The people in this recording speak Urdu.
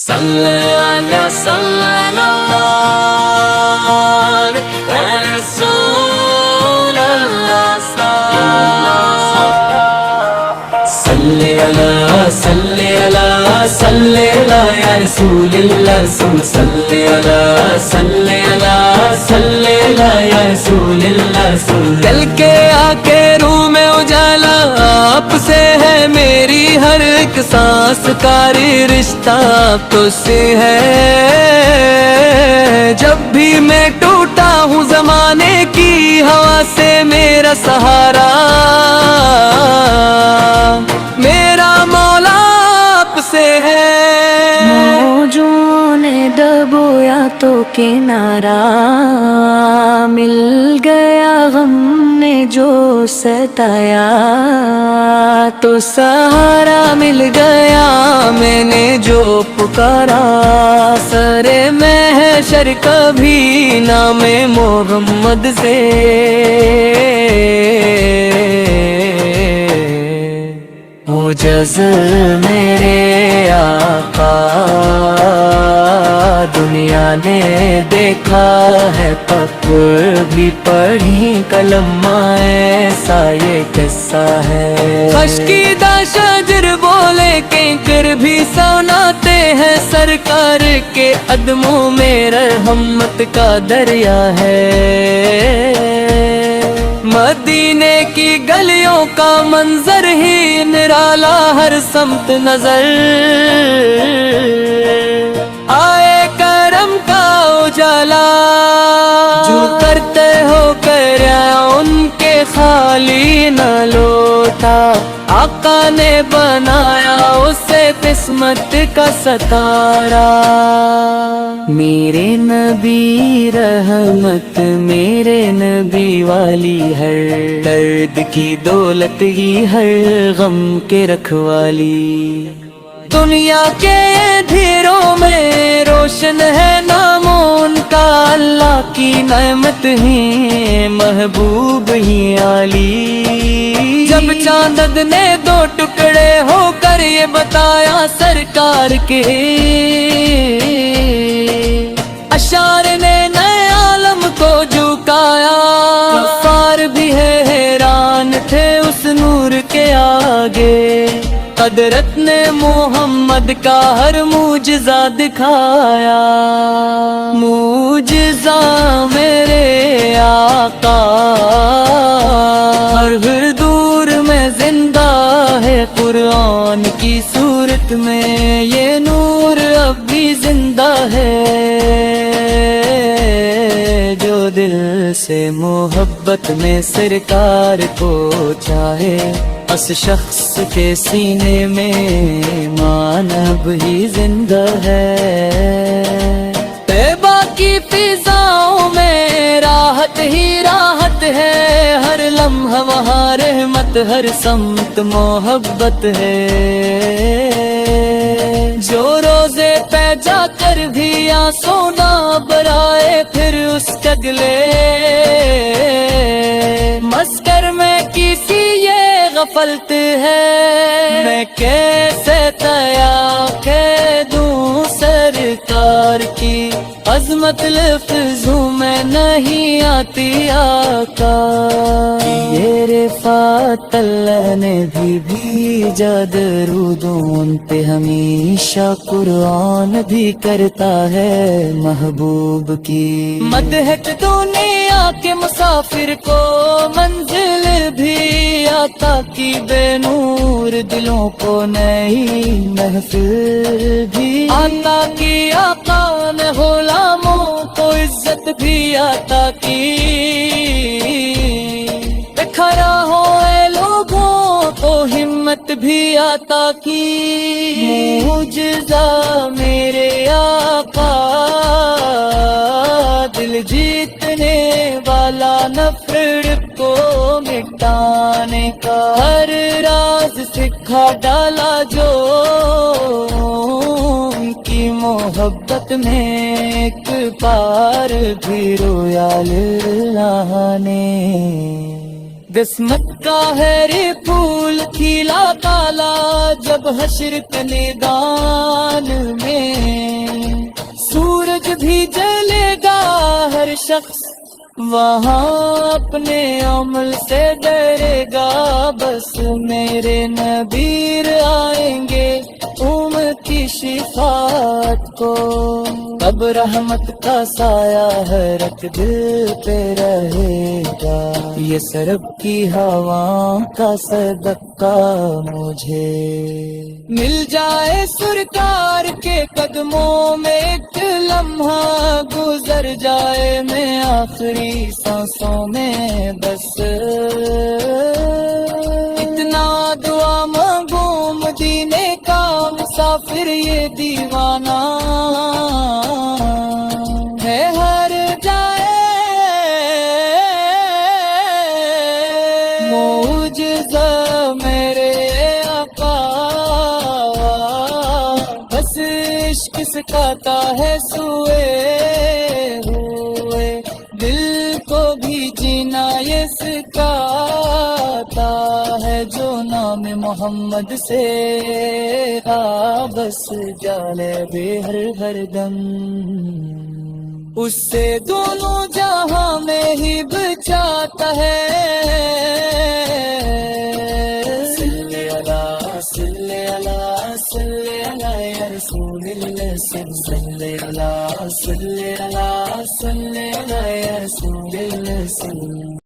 صلی علی صلی اللہ رسول اللہ صلی علی صلی علی صلی علی یا رسول اللہ صلی علی صلی علی صلی علی یا رسول اللہ دل کے آ کے روح میں اجالا آپ سے ہے میری ہر ایک سانس کاری رشتہ آپ تو سے ہے جب بھی میں ٹوٹا ہوں زمانے کی ہوا سے میرا سہارا میرا مولا آپ سے ہے موجوں نے دبویا تو کنارہ مل گیا غم نے جو ستایا تو سہارا مل گیا میں نے جو پکارا سر محشر کبھی نام محمد سے معجز میرے آقا دنیا نے دیکھا ہے پکڑ بھی پڑھی کلم ایسا یہ قصہ ہے خشکیدہ شجر بولے کینکر بھی سناتے ہیں سرکار کے قدموں میں رحمت کا دریا ہے مدینے کی گلیوں کا منظر ہی نرالا ہر سمت نظر آئے کرم کا اجالا جو کرتے ہو کر ان کے خالی نہ لوٹا آقا نے بنایا اسے قسمت کا ستارہ میرے نبی رحمت میرے نبی والی ہر درد کی دولت ہی ہر غم کے رکھوالی دنیا کے دھیروں میں روشن ہے نام ان کا اللہ کی نعمت ہی محبوب ہی علی جب چاند نے دو ٹکڑے ہو کر یہ بتایا سرکار کے اشعار نے نئے عالم کو جھکایا کفار بھی ہے حیران تھے اس نور کے آگے قدرت نے محمد کا ہر معجزہ دکھایا معجزہ میرے آقا ہر دور میں زندہ ہے قرآن کی صورت میں یہ نور اب بھی زندہ ہے جو دل سے محبت میں سرکار کو چاہے اس شخص کے سینے میں ایمان اب ہی زندہ ہے طیبہ کی فضاؤں میں راحت ہی راحت ہے ہر لمحہ وہاں رحمت ہر سمت محبت ہے جو روزے پہ جا کر بھی آنسو نہ برائے پھر اس کگلے مسکر میں کسی یہ غفلت ہے میں کیسے تیا کہہ دوں سرکار کی عظمت لفظوں میں نہیں آتی آقا یہ رفعت اللہ نے بھی بھیجا درودوں ان پہ ہمیشہ قرآن بھی کرتا ہے محبوب کی مدحت دنیا کے مسافر کو منزل بھی آتا کی بے نور دلوں کو نئی محفل بھی آتا کی آقا نے غلاموں کو عزت بھی آتا کی کھڑا ہو اے لوگوں کو ہمت بھی آتا کی معجزہ میرے آقا دل جیتنے والا نفرت کو مٹانے کا ہر راز سکھا ڈالا جو ان کی محبت میں ایک بار بھی رویا اللہ نے قسمت کا ہے رے پھول کھیلا کالا جب حشر کے میدان میں شخص وہاں اپنے عمل سے ڈرے گا، بس میرے نبی آئیں گے امتی شفاعت کو، اب رحمت کا سایہ حیرت دل پہ رہے گا، یہ سرب کی ہوا کا صدقہ مجھے مل جائے سرکار کے قدموں میں، ایک لمحہ گزر جائے میں آخری سانسوں میں، بس اتنا دعا مانگوں مدینے کا مسافر یہ دیوانہ ہے ہر جائے، معجزہ میرے آقا بس عشق سکھاتا ہے سوئے ہوئے دل کو بھی جینا، یہ سکھاتا ہے جو نام محمد سے بس جالے بے ہر دم، اس سے دونوں جہاں میں ہی بچاتا ہے، صلی اللہ صلی اللہ صلی اللہ یا رسول اللہ، صلی اللہ صلی اللہ صلی اللہ یا رسول اللہ۔